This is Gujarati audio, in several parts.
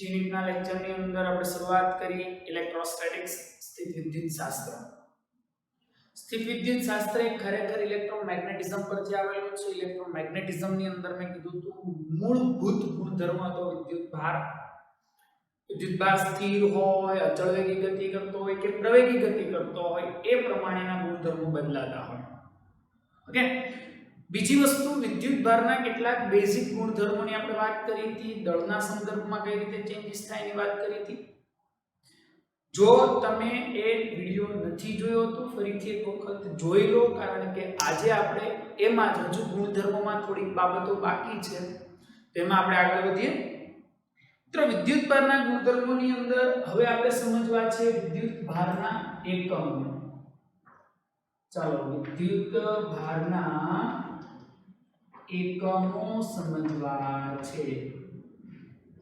યુનિટના લેક્ચરની અંદર આપણે શરૂઆત કરી ઇલેક્ટ્રોસ્ટેટિક્સ સ્થિતિવિદ્યુતશાસ્ત્ર. સ્થિતિવિદ્યુતશાસ્ત્ર એ ખરેખર ઇલેક્ટ્રોમેગ્નેટિઝમ પરથી આવેલું છે. ઇલેક્ટ્રોમેગ્નેટિઝમની અંદર મેં કીધું હતું મૂળભૂત ગુણધર્મ હતો વિદ્યુતભાર. વિદ્યુતભાર સ્થિર હોય, અચળ વેગી ગતિ કરતો હોય કે પ્રવેગી ગતિ કરતો હોય એ પ્રમાણેના ગુણધર્મો બદલાતા હોય. ઓકે, બીજી વસ્તુ વિદ્યુતભારના કેટલાક બેઝિક ગુણધર્મોની આપણે વાત કરી હતી. દળના સંદર્ભમાં કઈ રીતે ચેન્જીસ થાય એની વાત કરી હતી. જો તમે એ વિડિયો નથી જોયો તો ફરીથી એક વખત જોઈ લો, કારણ કે આજે આપણે એમાં જ હજુ ગુણધર્મોમાં થોડીક બાબતો બાકી છે, તેમાં આપણે આગળ વધીએ. મિત્રો, વિદ્યુતભારના ગુણધર્મોની અંદર હવે આપણે સમજવા છે વિદ્યુતભારના એકમો. ચાલો વિદ્યુતભારના એકમો સમજવા છે.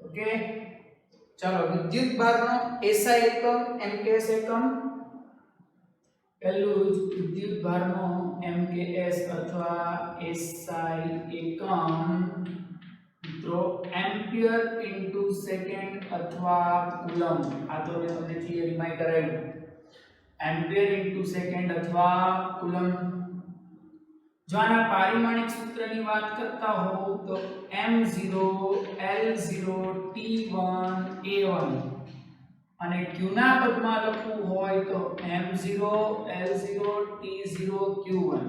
ઓકે, ચાલો વિદ્યુતભારનો એસઆઈ એકમ, એમકેએસ એકમ. પહેલું જ વિદ્યુતભારનો એમકેએસ અથવા એસઆઈ એકમ મિત્રો એમ્પિયર ઇન્ટુ સેકન્ડ અથવા કુલમ. આ તો મેં તમને થિયરીમાં કરાવ્યું. એમ્પિયર ઇન્ટુ સેકન્ડ અથવા કુલમ. જો આના પારિમાણિક સૂત્રની વાત કરતા હોવ તો m0 l0 t1 a1 અને q ના પદમાં લખવું હોય તો m0 l0 t0 q1.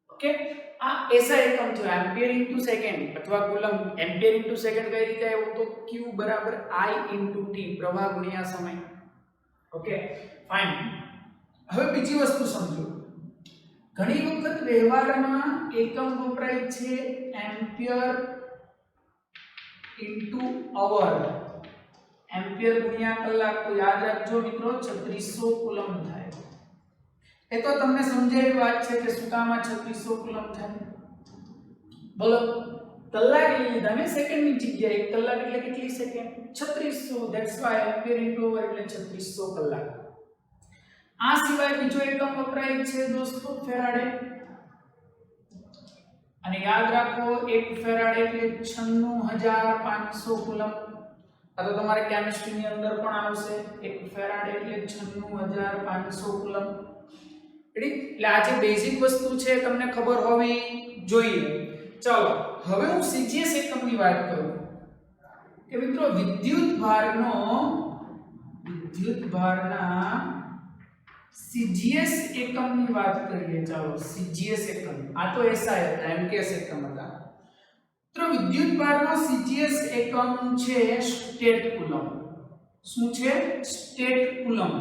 Okay, આ એસઆઈ એકમ છે એમ્પિયર ઇન્ટુ સેકન્ડ અથવા કુલમ. એમ્પિયર ઇન્ટુ સેકન્ડ કઈ રીતે આવ્યું તો q બરાબર i ઇન્ટુ t, પ્રવાહ ગુણ્યા સમય. Okay fine. હવે બીજી વસ્તુ સમજો. ઘણી વખત વ્યવહારમાં એકમ વપરાય છે એમ્પિયર ઇન્ટુ અવર. એમ્પિયર ગુણ્યા કલાક. તો યાદ રાખજો મિત્રો 3600 કુલમ થાય. એ તો તમને સમજાય વાત છે કે શું કામ આ 3600 કુલમ થાય. બોલો, કલાક લઈ લીધા મેં સેકન્ડની જગ્યાએ. 1 કલાક એટલે કેટલી second? 3600. That's why ampere into hour એટલે 3600 કલાક. આ સિવાય બીજો એકમ વપરાય છે દોસ્તો ફેરાડે. અને યાદ રાખો 1 ફેરાડ એટલે 96500 કુલમ. આ તો તમારે કેમિસ્ટ્રીની અંદર પણ આવશે. 1 ફેરાડ એટલે 96500 કુલમ. એટલે આ જે બેઝિક વસ્તુ છે તમને ખબર હોવી જોઈએ. ચાલો હવે હું સીજીએસ એકમની વાત કરું કે મિત્રો વિદ્યુતભારના સીજીએસ એકમની વાત કરીએ. ચાલો સીજીએસ એકમ. આ તો એસઆઈ હતા, એમકેએસ એકમ હતા. તો વિદ્યુતભારનો સીજીએસ એકમ છે સ્ટેટ કુલમ. શું છે? State coulomb.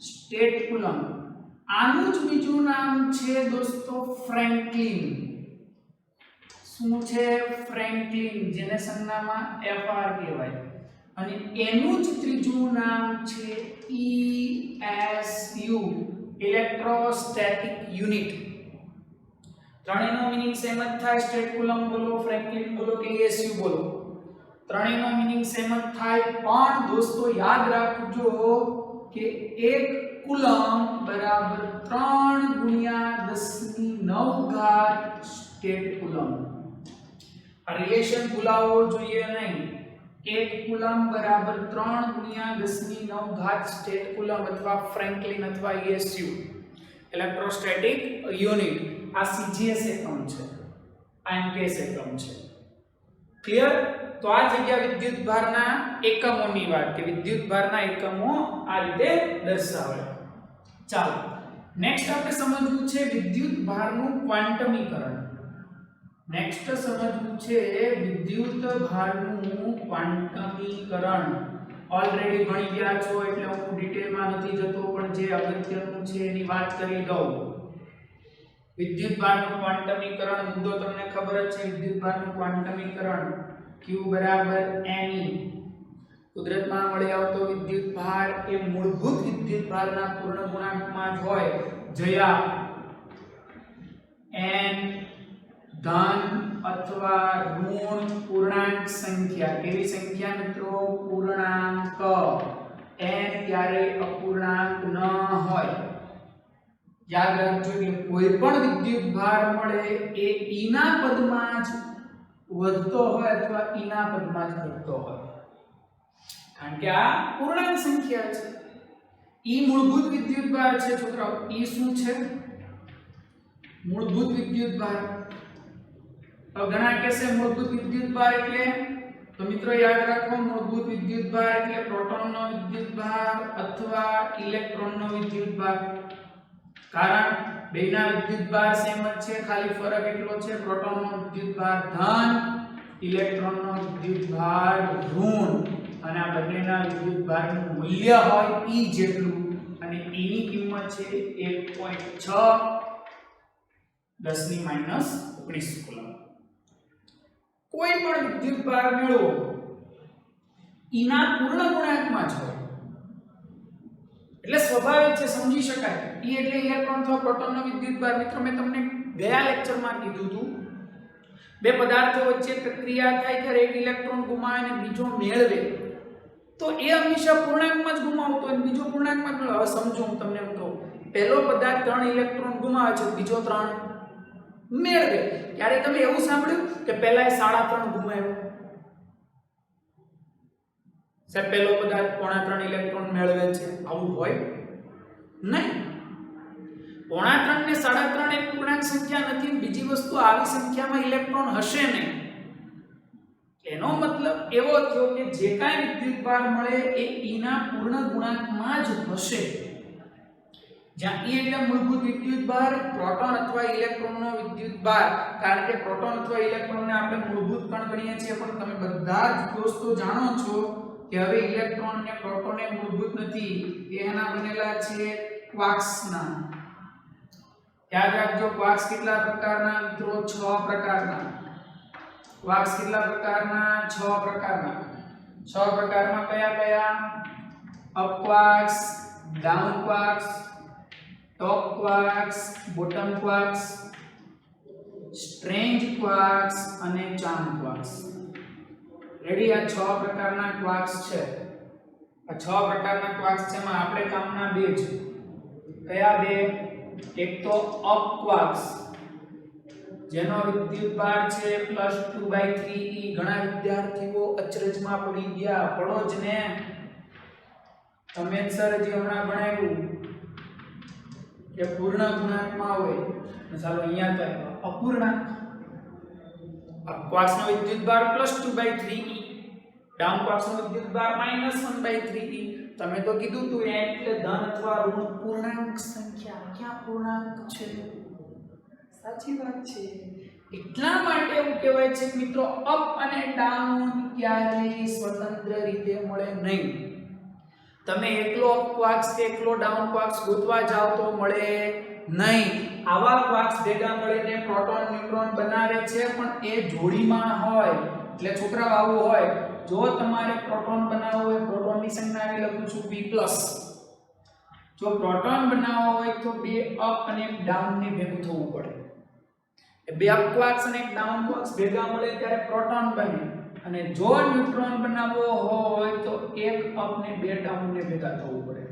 State coulomb. આનું જ બીજું નામ છે દોસ્તો ફ્રેન્કલિન. શું છે? ફ્રેન્કલિન, જેને સંજ્ઞામાં FR કહેવાય. અને એનું જ ત્રીજું નામ છે ESU, ઇલેક્ટ્રોસ્ટેટિક યુનિટ. ત્રણેયનો મીનિંગ સેમ જ થાય. સ્ટેટ કુલમ બોલો, ફ્રેન્કલિન બોલો કે ESU બોલો, ત્રણેયનો મીનિંગ સેમ જ થાય. પણ દોસ્તો યાદ રાખજો કે 1 કુલમ બરાબર 3 ગુણ્યા 10⁹ સ્ટેટ કુલમ. આ રિલેશન ભૂલાવવો જોઈએ નહીં. 1 કુલમ બરાબર 3 ગુણ્યા 10⁹ સ્ટેટ કુલમ અથવા ફ્રેન્કલિન અથવા ESU, ઇલેક્ટ્રોસ્ટેટિક યુનિટ. આ સીજીએસ એકમ છે, આ એમકેએસ એકમ છે. ક્લિયર? તો આ થઈ ગયા વિદ્યુતભારના એકમોની વાત કે વિદ્યુતભારના એકમો આ રીતે દર્શાવે. ચાલો નેક્સ્ટ આપણે સમજવું છે વિદ્યુતભારનું ક્વાન્ટમીકરણ. નેક્સ્ટ સમજવું છે વિદ્યુતભારનું ક્વાન્ટમીકરણ. ઓલરેડી ભણી ગયા છો એટલે હું ડિટેલમાં નથી જતો, પણ જે અગત્યનું છે એની વાત કરી દઉં. વિદ્યુતભારનું ક્વાન્ટમીકરણ મુદ્દો તમને ખબર જ છે. વિદ્યુતભારનું ક્વાન્ટમીકરણ Q બરાબર Ne. કુદરતમાં મળી આવતો વિદ્યુતભાર એ મૂળભૂત વિદ્યુતભારના પૂર્ણ ગુણાંકમાં જ હોય. જયા n ધન અથવા ઋણ પૂર્ણાંક સંખ્યા. કેવી સંખ્યા મિત્રો? પૂર્ણાંક. n ક્યારે અપૂર્ણાંક ન હોય. યાદ રાખજો એટલે કોઈ પણ વિદ્યુતભાર મળે એ e ના પદમાં જ વધતો હોય અથવા E ના પદમાં જ ઘટતો હોય, કારણ કે આ પૂર્ણાંક સંખ્યા છે. E મૂળભૂત વિદ્યુતભાર છે છોકરાઓ. E શું છે? મૂળભૂત વિદ્યુતભાર. ઘણા કહેશે મૂળભૂત વિદ્યુતભાર એટલે, તો મિત્રો યાદ રાખો, મૂળભૂત વિદ્યુતભાર એટલે પ્રોટોનનો વિદ્યુતભાર અથવા ઇલેક્ટ્રોનનો વિદ્યુતભાર. કારણ બેના વિદ્યુતભાર સેમ જ છે, ખાલી ફરક એટલો છે, પ્રોટોનનો વિદ્યુતભાર ધન, ઇલેક્ટ્રોનનો વિદ્યુતભાર ઋણ, અને આ બંનેના વિદ્યુતભારનું મૂલ્ય હોય E જેટલું, અને E ની કિંમત છે 1.6 10⁻19 કુલમ. કોઈ પણ વિદ્યુતભાર મેળવો E ના પૂર્ણ ગુણાંકમાં જ હોય એટલે સ્વાભાવિક છે, સમજી શકાય. E એટલે ઇલેક્ટ્રોન અથવા પ્રોટોનનો વિદ્યુતભાર. મિત્રો મેં તમને ગયા લેક્ચરમાં કીધું હતું, બે પદાર્થો વચ્ચે પ્રક્રિયા થાય ત્યારે એક ઇલેક્ટ્રોન ગુમાવે અને બીજો મેળવે તો એ હંમેશા પૂર્ણાંકમાં જ ગુમાવતો હોય, બીજો પૂર્ણાંકમાં જ મેળવે. હવે સમજો, હું તમને એમ કહું, પહેલો પદાર્થ 3 ઇલેક્ટ્રોન ગુમાવે છે, બીજો 3 મેળવે. ત્યારે તમે એવું સાંભળ્યું કે પહેલા 3.5 ગુમાવ્યો? સાહેબ પહેલો પદાર્થ 3.5 ઇલેક્ટ્રોન મેળવે છે, આવું હોય નહીં. 3.5 ને 3.5 એક પૂર્ણાંક સંખ્યા નથી. બીજી વસ્તુ, આવી સંખ્યામાં ઇલેક્ટ્રોન હશે નહીં. એનો મતલબ એવો થયો કે જે કાંઈ વિદ્યુતભાર મળે એ E ના પૂર્ણ ગુણાંકમાં જ હશે. જ્યાં E એટલે મૂળભૂત વિદ્યુતભાર, પ્રોટોન અથવા ઇલેક્ટ્રોનનો વિદ્યુતભાર. કારણ કે પ્રોટોન અથવા ઇલેક્ટ્રોનને આપણે મૂળભૂત કણ ગણીએ છીએ, પણ તમે બધા જ દોસ્તો જાણો છો કે હવે ઇલેક્ટ્રોન અને પ્રોટોન એ મૂળભૂત નથી, એના બનેલા છે ક્વાર્ક્સના. યાદ રાખજો, ક્વાર્ક્સ કેટલા પ્રકારના મિત્રો? 6 પ્રકારના. ક્વાર્ક્સ કેટલા પ્રકારના? 6 પ્રકારના. 6 પ્રકારમાં કયા કયા? Up quarks, down quarks, top quarks, bottom quarks, strange quarks અને ચાર્મ ક્વાર્ક્સ. રેડી? આ 6 પ્રકારના ક્વાર્ક્સ છે. આ 6 પ્રકારના ક્વાર્ક્સ છે, એમાં આપણે કામના બે છે. કયા બે? એક તો અપ ક્વાર્ક્સ, જેનો વિદ્યુતભાર છે +2/3e. ઘણા વિદ્યાર્થીઓ અચરજમાં પડી ગયા. પડો જ ને, તમે સર જે હમણાં ભણાવ્યું કે પૂર્ણ ગુણાંકમાં હોય, ચાલો અહીંયા તો અપૂર્ણાંક. અપ ક્વાર્ક્સનો વિદ્યુતભાર +2/3e, ડાઉન ક્વાર્ક્સનો વિદ્યુતભાર -1/3e. તમે તો કીધું તું n એટલે ધન અથવા ઋણ પૂર્ણાંક સંખ્યા. ક્યાં પૂર્ણાંક છે? સાચી વાત છે. એટલા માટે એવું કહેવાય છે કે મિત્રો, અપ અને ડાઉન ક્યારેય સ્વતંત્ર રીતે મળે નહીં. તમે એકલો અપ ક્વાર્ક્સ કે એકલો ડાઉન ક્વાર્ક્સ ગોતવા જાવ તો મળે નહીં. આવા ક્વાર્ક્સ ભેગા મળીને પ્રોટોન ન્યુટ્રોન બનાવે છે, પણ એ જોડીમાં હોય. એટલે છોકરાઓ આવું હોય, જો તમારે પ્રોટોન બનાવવો હોય, પ્રોટોનની સંખ્યા અહીં લખું છું p+. જો પ્રોટોન બનાવવો હોય તો બે અપ અને ડાઉન ને ભેગું થવું પડે. બે અપ ક્વાર્ક્સ અને ડાઉન ક્વાર્ક્સ ભેગા મળે ત્યારે પ્રોટોન બને. અને જો ન્યુટ્રોન બનાવવો હોય તો એક અપ ને બે ડાઉન ને ભેગા થવું પડે.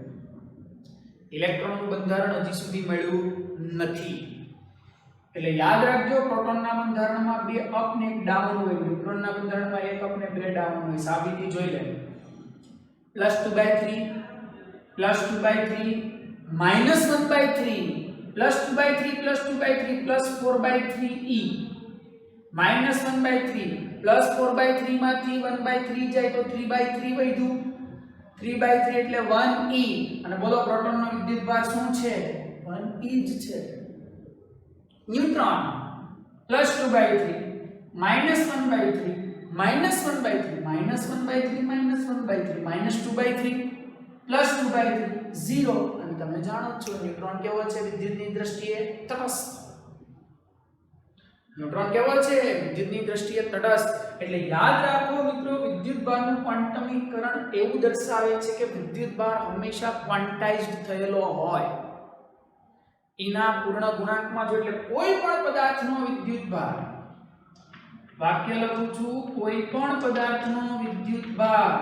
ઇલેક્ટ્રોનનું બંધારણ હજી સુધી મળ્યું નથી. એટલે યાદ રાખજો, પ્રોટોનના બંધારણમાં બે અપ ને એક ડાઉન હોય, ન્યુટ્રોનના બંધારણમાં એક અપ ને બે ડાઉન હોય. સાબિતી જોઈ લે. +2/3 +2/3 -1/3 +2/3 +2/3 +4/3e -1/3 +4/3 માંથી 1/3 જાય તો 3/3 વધ્યું. 3/3 એટલે 1e. અને બોલો પ્રોટોનનો વિદ્યુતભાર શું છે? 1e જ છે. ન્યુટ્રોન +2/3 -1/3 -1/3 -1/3 -1/3 -2/3 +2/3 0. અને તમે જાણો છો ન્યુટ્રોન કેવો છે વિદ્યુતની દ્રષ્ટિએ? તટસ્થ. ન્યુટ્રોન કેવો છે વિદ્યુતની દ્રષ્ટિએ? તટસ્થ. એટલે યાદ રાખો મિત્રો, વિદ્યુતભારનું ક્વોન્ટમીકરણ એવું દર્શાવે છે કે વિદ્યુતભાર હંમેશા ક્વોન્ટાઇઝ્ડ થયેલો હોય. એના પૂર્ણ ગુણાંકમાં જો, એટલે કોઈ પણ પદાર્થનો વિદ્યુતભાર, વાક્ય લખું છું, કોઈ પણ પદાર્થનો વિદ્યુતભાર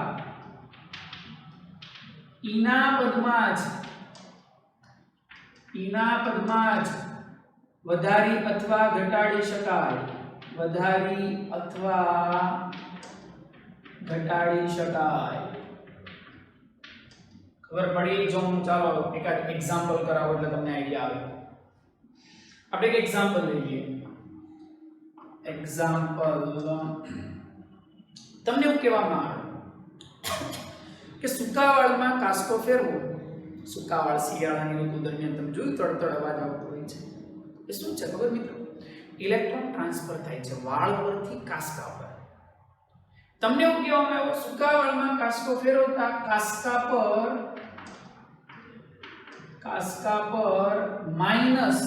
ઈના પદમાં જ વધારી અથવા ઘટાડી શકાય. વધારી અથવા ઘટાડી શકાય. ખબર પડી? જો હું ચાલો એકાદ એક્ઝામ્પલ કરાવો એટલે તમને આઈડિયા આવે. આપણે એક એક્ઝામ્પલ લઈએ. એક્ઝામ્પલ તમને એવું કહેવામાં આવે કે સુકાવાળમાં કાસ્કો ફેરવો. સુકાવાળ શિયાળાની ઋતુ દરમિયાન તમે જોયું તડતડ અવાજ આવતો હોય છે. એ શું છે ખબર મિત્રો? ઇલેક્ટ્રોન ટ્રાન્સફર થાય છે વાળ પરથી કાસ્કા પર. તમને એવું કહેવામાં આવ્યું સુકાવાળમાં કાસ્કો ફેરવતા કાસ્કા પર માઈનસ,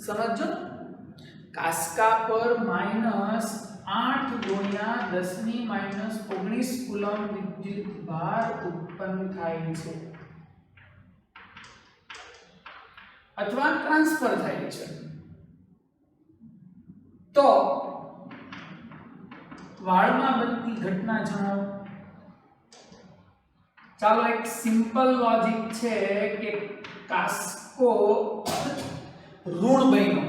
સમજો, કાસ્કા પર માઈનસ 8 ગુણ્યા 10 ની માઈનસ 19 કુલમ વિદ્યુત ભાર ઉત્પન્ન થાય છે અથવા ટ્રાન્સફર થાય છે. તો વાળમાં બનતી ઘટના જણાવો. ચાલો એક સિમ્પલ લોજિક છે કે કાસ્કો ઋણ બન્યો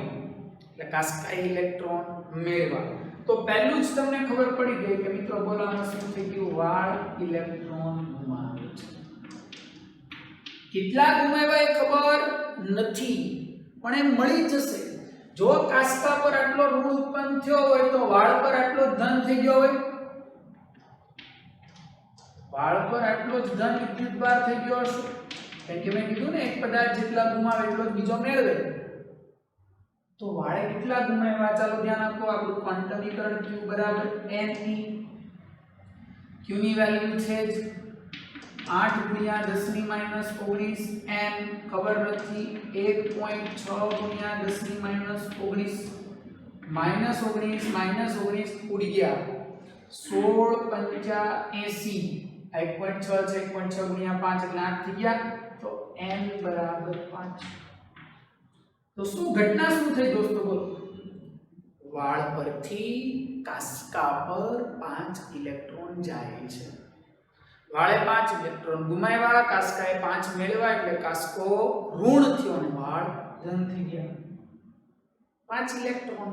એટલે કાસ્કા ઇલેક્ટ્રોન મેળવા. તો પહેલું જ તમને ખબર પડી ગઈ કે મિત્રો બોલામાં શું થઈ ગયું? વાળ ઇલેક્ટ્રોન ગુમાવે છે. કેટલા ગુમાવ્યા એ ખબર નથી પણ એ મળી જશે. જો કાસ્કા પર આટલો ઋણ ઉત્પન્ન થયો હોય તો વાળ પર આટલો ધન થઈ ગયો હોય. વાળ પર આટલો જ ધન વિદ્યુતભાર થઈ ગયો હશે. કેમ કે મેં કીધું ને એક પદાર્થ જેટલા ગુમાવે એટલો જ બીજો મેળવે. તો વાળે કેટલા ગુમાવ્યા? ચાલો ધ્યાન આપો. આપણું ક્વોન્ટમીકરણ q બરાબર ne. q ની વેલ્યુ છે જ 8 ગુણ્યા 10 ની માઈનસ 19 n ખબર નથી. 1.6 ગુણ્યા 10 ની માઈનસ 19 માઈનસ 19 ઉડી ગયા. 16 પંચા 80. 1.6 છે. 1.6 ગુણ્યા 5 એટલે 8 થઈ ગયા. તો n બરાબર 5. તો શું ઘટના શું થઈ દોસ્તો બોલો? વાળ પરથી કાસ્કા પર 5 ઇલેક્ટ્રોન જાય છે. વાળે 5 ઇલેક્ટ્રોન ગુમાવ્યા, કાસ્કાએ 5 મેળવ્યા એટલે કાસ્કો ઋણ થયો અને વાળ ધન થઈ ગયા. 5 ઇલેક્ટ્રોન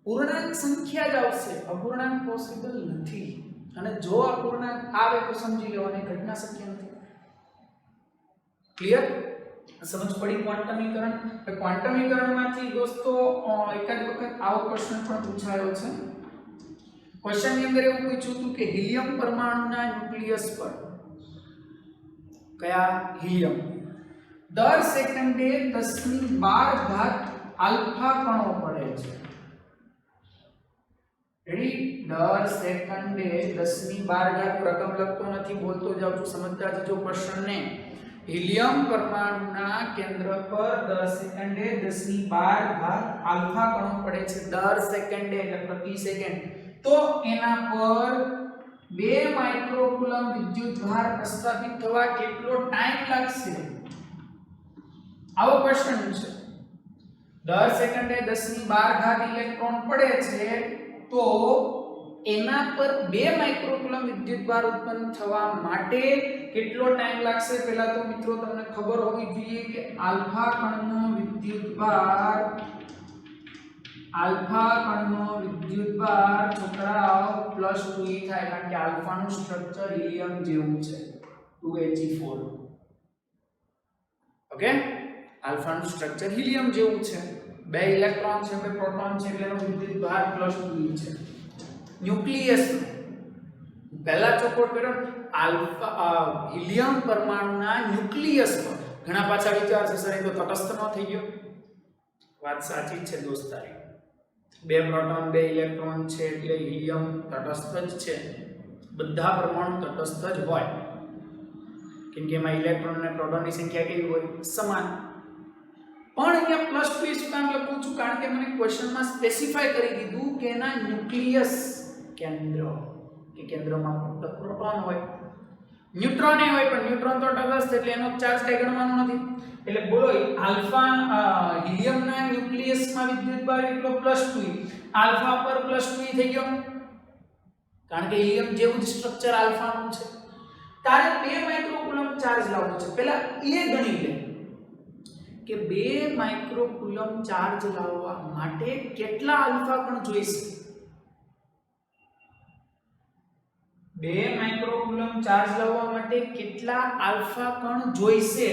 પૂર્ણાંક સંખ્યા જ આવશે, અપૂર્ણાંક પોસિબલ નથી. અને જો અપૂર્ણાંક આવે તો સમજી લેવાની ઘટના શક્ય નથી. ક્લિયર? સમજ પડી ક્વોન્ટમીકરણ? ક્વોન્ટમીકરણમાંથી દોસ્તો એકાદ વખત આવો પ્રશ્ન પણ પૂછાયો છે. ક્વેશ્ચન ની અંદર એવું પૂછ્યું હતું કે હિલિયમ પરમાણુના ન્યુક્લિયસ પર કયા હિલિયમ દર સેકન્ડે 1012 આલ્ફા કણો પડે છે. રેડી? દર સેકન્ડે 1012 રકમ લખતો નથી, બોલતો જાઉં છું, સમજતા જજો પ્રશ્નને. હિલિયમ પરમાણુના કેન્દ્ર પર દર સેકન્ડે 1012 આલ્ફા કણો પડે છે. દર સેકન્ડે એટલે પ્રતિ સેકન્ડ. તો એના પર 2 માઇક્રોકુલમ વિદ્યુતભાર પ્રસ્થાપિત થવા કેટલો ટાઈમ લાગશે? આવો પ્રશ્ન છે. દર સેકન્ડે 1012 ઇલેક્ટ્રોન પડે છે તો એના પર 2 માઇક્રોકુલમ વિદ્યુતભાર ઉત્પન્ન થવા માટે કેટલો ટાઈમ લાગશે? પહેલા તો મિત્રો તમને ખબર હોવી જોઈએ કે આલ્ફા કણનો વિદ્યુતભાર છોકરાઓ +2e થાય કારણ કે આલ્ફાનું સ્ટ્રક્ચર હિલિયમ જેવું છે 2He4. ઓકે? આલ્ફાનું સ્ટ્રક્ચર હિલિયમ જેવું છે. 2 ઇલેક્ટ્રોન છે, 2 પ્રોટોન છે એટલે એનો વિદ્યુતભાર +2e છે. ન્યુક્લિયસ પહેલા ચોપડ કર્યો આલ્ફા હિલિયમ પરમાણુના ન્યુક્લિયસ પર. ઘણા પાછા વિચાર છે સર એ તો તટસ્થ ન થઈ ગયો. વાત સાચી છે દોસ્તારી. 2 પ્રોટોન 2 ઇલેક્ટ્રોન છે એટલે હિલિયમ તટસ્થ જ છે. બધા પરમાણુ તટસ્થ જ હોય કેમ કે એમાં ઇલેક્ટ્રોન અને પ્રોટોનની સંખ્યા કેવી હોય? સમાન. પણ અહીંયા +2 શું કામ લખું છું? કારણ કે મને ક્વેશ્ચનમાં સ્પેસિફાય કરી દીધું કે એના ન્યુક્લિયસ કેન્દ્ર કે કેન્દ્રમાં પ્રોટોન હોય, ન્યુટ્રોન એ હોય પણ ન્યુટ્રોન તો તટસ્થ એટલે એનો ચાર્જ કઈ ગણવાનો નથી. એટલે બોલો આલ્ફા હિલિયમના ન્યુક્લિયસમાં વિદ્યુતભાર એટલો +2e. આલ્ફા પર +2e થઈ ગયો કારણ કે હિલિયમ જેવું જ સ્ટ્રક્ચર આલ્ફાનું છે. તારે 2 માઇક્રોકુલમ ચાર્જ લાવવો છે. પહેલા એ ગણી લે કે 2 માઇક્રોકુલમ ચાર્જ લાવવા માટે કેટલા આલ્ફા કણ જોઈશે? 2 માઇક્રોકુલમ ચાર્જ લાવવા માટે કેટલા આલ્ફા કણ જોઈશે?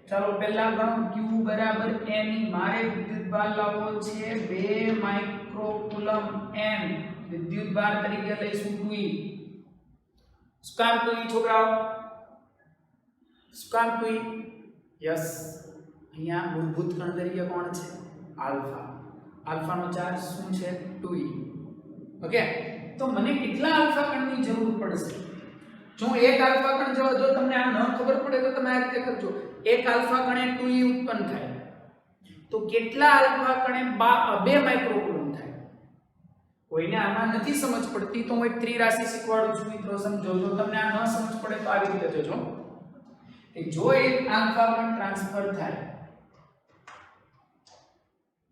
ચાલો પહેલા ગણો q બરાબર n. મારે વિદ્યુતભાર લાવવો છે 2 માઇક્રોકુલમ n. વિદ્યુતભાર તરીકે લઈશું 2e. શું કામ 2e છોકરાઓ? શું કામ 2e? યસ, અહીંયા મૂળભૂત કણ તરીકે કોણ છે? આલ્ફા. આલ્ફાનો ચાર્જ શું છે? 2e. ઓકે, તો મને કેટલા આલ્ફા કણની જરૂર પડશે? જો એક આલ્ફા કણ જો તમને આ ન ખબર પડે તો તમે આ રીતે કરજો. એક આલ્ફા કણે 2e ઉત્પન્ન થાય તો કેટલા આલ્ફા કણે 2 માઇક્રોકુલમ થાય? કોઈને આમાં નથી સમજ પડતી તો હું એક ત્રિરાશિ શીખવાડું છું મિત્રો, સમજો. જો તમને આ ન સમજ પડે તો આવી રીતે જોજો કે જો એક આલ્ફા કણ ટ્રાન્સફર થાય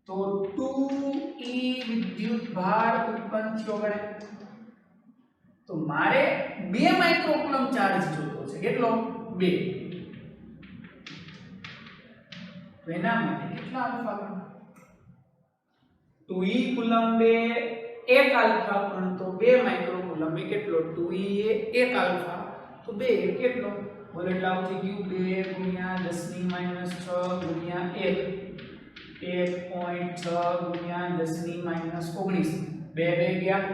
તો 2e વિદ્યુતભાર ઉત્પન્ન થયો ગણે. તો મારે 2 માઇક્રોકુલમ ચાર્જ જોતો છે. કેટલો? 2. તો એના માટે કેટલા આલ્ફા કણ? 2e કુલમ 2 એક આલ્ફા કણ તો 2 માઇક્રોકુલમ એ કેટલો? 2e એ એક આલ્ફા તો 2 કેટલો? બોલ એટલે આવું થઈ ગયું 2 ગુણ્યા 10 ની માઈનસ 6 ગુણ્યા 1 1.6 ગુણ્યા 10 ની માઈનસ 19. 2 ગયા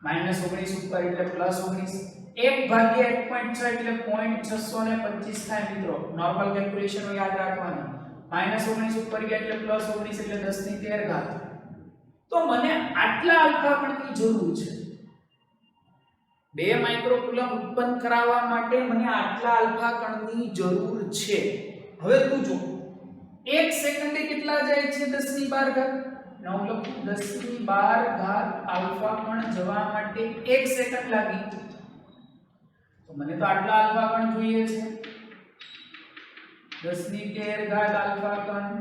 માઈનસ 19 ઉપર એટલે પ્લસ 19. 1 ભાગ્યા 1.6 એટલે 0.625 થાય મિત્રો. નોર્મલ કેલ્ક્યુલેશન યાદ રાખવાની. માઈનસ 19 ઉપર ગયા એટલે પ્લસ 19 એટલે 10 ની 13 ઘાત. તો મને આટલા આલ્ફા કણની જરૂર છે. 2 માઇક્રોકુલમ ઉત્પન્ન કરાવવા માટે મને આટલા આલ્ફા કણની જરૂર છે. હવે તું જો 1 સેકન્ડે કેટલા જાય છે? 10 ની 12 ઘાત. હું લખું 10 ની 12 ઘાત આલ્ફા કણ જવા માટે 1 સેકન્ડ લાગી. તો મને તો આટલા આલ્ફા કણ જોઈએ છે. 10 ની 13 ઘાત આલ્ફા કણ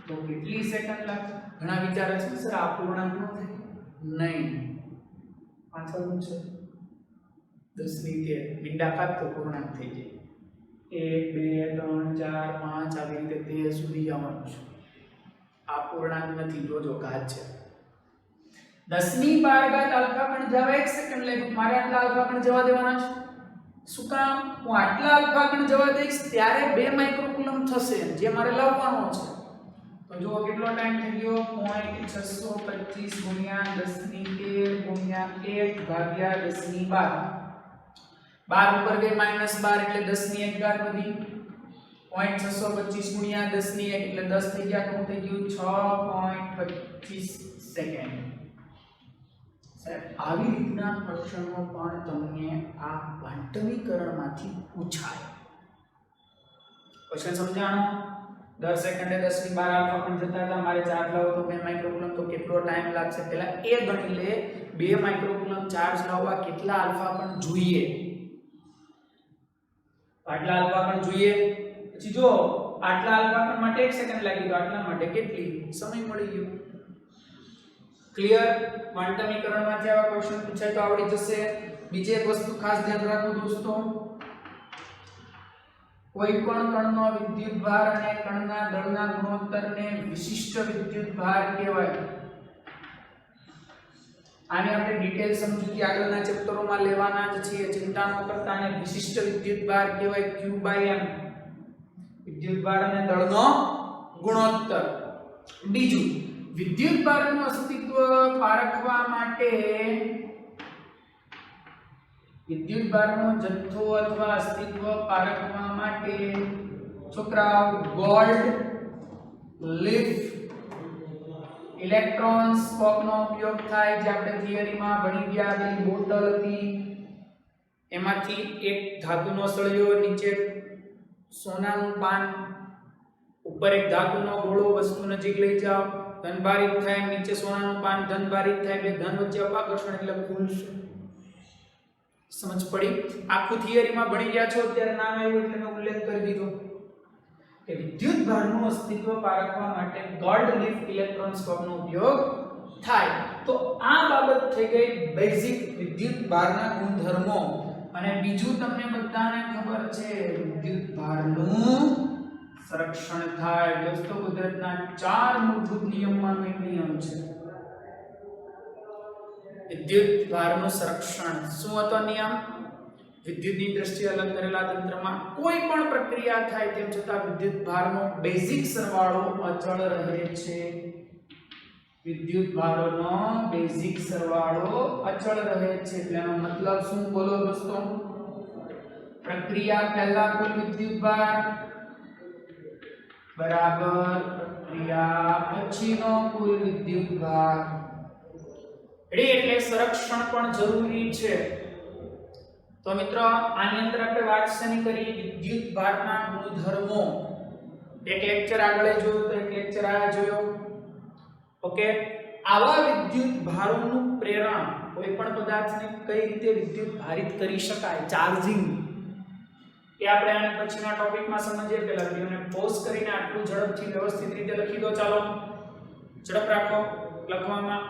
તો કેટલી સેકન્ડ લાગે? ઘણા વિચારે છે સર આ પૂર્ણાંક નો થાય. નહીં, પાછળનું છે 10 ની 13 મીંડા કાઢ તો પૂર્ણાંક થઈ જાય. 1 2 3 4 5 આવી રીતે 13 સુધી જવાનું છે. આ પૂર્ણાંક નથી, જોજો ઘાત છે. 10 ની 12 ઘાત આલ્ફા કણ જવા 1 સેકન્ડ લાગ્યું. મારે આટલા આલ્ફા કણ જવા દેવાના છે. શું કામ? હું આટલા આલ્ફા કણ જવા દઈશ ત્યારે 2 માઇક્રોકુલમ થશે જે મારે લાવવાનો છે. તો જો કેટલો ટાઈમ થઈ ગયો? 0.625 ગુણ્યા 10 ની 13 ગુણ્યા 1 ભાગ્યા 10 ની 12. 12 ઉપર ગઈ માઈનસ 12 એટલે 10 ની 1 ઘાત વધી. 0.625 ગુણ્યા 10 ની 1 એટલે 10 થઈ ગયા. તો થઈ ગયું 6.25 સેકન્ડ. સાહેબ આવી રીતના પ્રશ્નો પણ તમને આ ક્વાન્ટમીકરણમાંથી પૂછાય. ક્વેશ્ચન સમજાણો? દર સેકન્ડે 10 ની 12 આલ્ફા કણ જતા હતા. મારે ચાર્જ લાવવો તો 2 માઇક્રોકુલમ તો કેટલો ટાઈમ લાગશે? પહેલા એ ગણી લે 2 માઇક્રોકુલમ ચાર્જ લાવવા કેટલા આલ્ફા કણ જોઈએ. આટલા આલ્ફા કણ જોઈએ. પછી જો આટલા આલ્ફા કણ માટે 1 સેકન્ડ લાગી તો આટલા માટે કેટલી સમય મળી ગયો. ક્લિયર? ક્વાન્ટમીકરણમાંથી આવા ક્વેશ્ચન પૂછાય તો આવડી જશે. બીજી એક વસ્તુ ખાસ ધ્યાન રાખો દોસ્તો, કોઈ પણ કણનો વિદ્યુતભાર અને કણના દળના ગુણોત્તરને વિશિષ્ટ વિદ્યુતભાર કહેવાય. આને આપણે ડિટેલ સમજૂતી આગળના ચેપ્ટરોમાં લેવાના જ છીએ. ચિંતા ન કરતા. આને વિશિષ્ટ વિદ્યુતભાર કહેવાય Q/m. વિદ્યુતભાર અને દળનો ગુણોત્તર. બીજું, વિદ્યુતભારનું અસ્તિત્વ પારખવા માટે વિદ્યુતભારનો જથ્થો અથવા અસ્તિત્વ પારખવા માટે છોકરાઓ ગોલ્ડ લીફ ઇલેક્ટ્રોસ્કોપનો ઉપયોગ થાય. જે આપણે થિયરીમાં ભણી ગયા. પેલી બોટલ હતી એમાંથી એક ધાતુનો સળિયો, નીચે સોનાનું પાન, ઉપર એક ધાતુનો ગોળો, વસ્તુ નજીક લઈ જાઓ ધનભારિત થાય. નીચે સોનાનું પાન ધનભારિત થાય. બે ધન વચ્ચે અપાકર્ષણ એટલે ખુલશે. સમજ પડી? આખું થિયરીમાં ભણી ગયા છો. અત્યારે નામ આવ્યું એટલે મેં ઉલ્લેખ કરી દીધો કે વિદ્યુતભારનું અસ્તિત્વ પારખવા માટે ગોલ્ડ લીફ ઇલેક્ટ્રોસ્કોપનો ઉપયોગ થાય. તો આ બાબત થઈ ગઈ બેઝિક વિદ્યુતભારના ગુણધર્મો. અને બીજું તમને બધાને ખબર છે વિદ્યુતભારનું સંરક્ષણ થાય. દોસ્તો કુદરતના 4 મૂળભૂત નિયમમાંનો એક નિયમ છે વિદ્યુત ભારનું સંરક્ષણ. શું હતો નિયમ? વિદ્યુતની દ્રષ્ટિએ અલગ કરેલા તંત્રમાં કોઈ પણ પ્રક્રિયા થાય તેમ છતાં વિદ્યુત ભારનો બેઝિક સરવાળો અચળ રહે છે. વિદ્યુત ભારનો બેઝિક સરવાળો અચળ રહે છે. એટલે એનો મતલબ શું બોલો દોસ્તો? પ્રક્રિયા પહેલા કુલ વિદ્યુત ભાર બરાબર પ્રક્રિયા પછીનો કુલ વિદ્યુત ભાર. એટલે સંરક્ષણ પણ જરૂરી છે. તો મિત્રો આની અંદર આપણે વાત શેની કરી? વિદ્યુત ભારના ગુણધર્મો. એક લેક્ચર આગળ જોયો તો એક લેક્ચર આ જોયો. ઓકે, આવા વિદ્યુત ભારોનું પ્રેરણ કોઈ પણ પદાર્થને કઈ રીતે વિદ્યુત ભારિત કરી શકાય, ચાર્જિંગ, એ આપણે આને પછીના ટોપિકમાં સમજીએ. પહેલા વિડિયોને પોઝ કરીને આટલું ઝડપથી વ્યવસ્થિત રીતે લખી દો. ચાલો ઝડપ રાખો લખવામાં.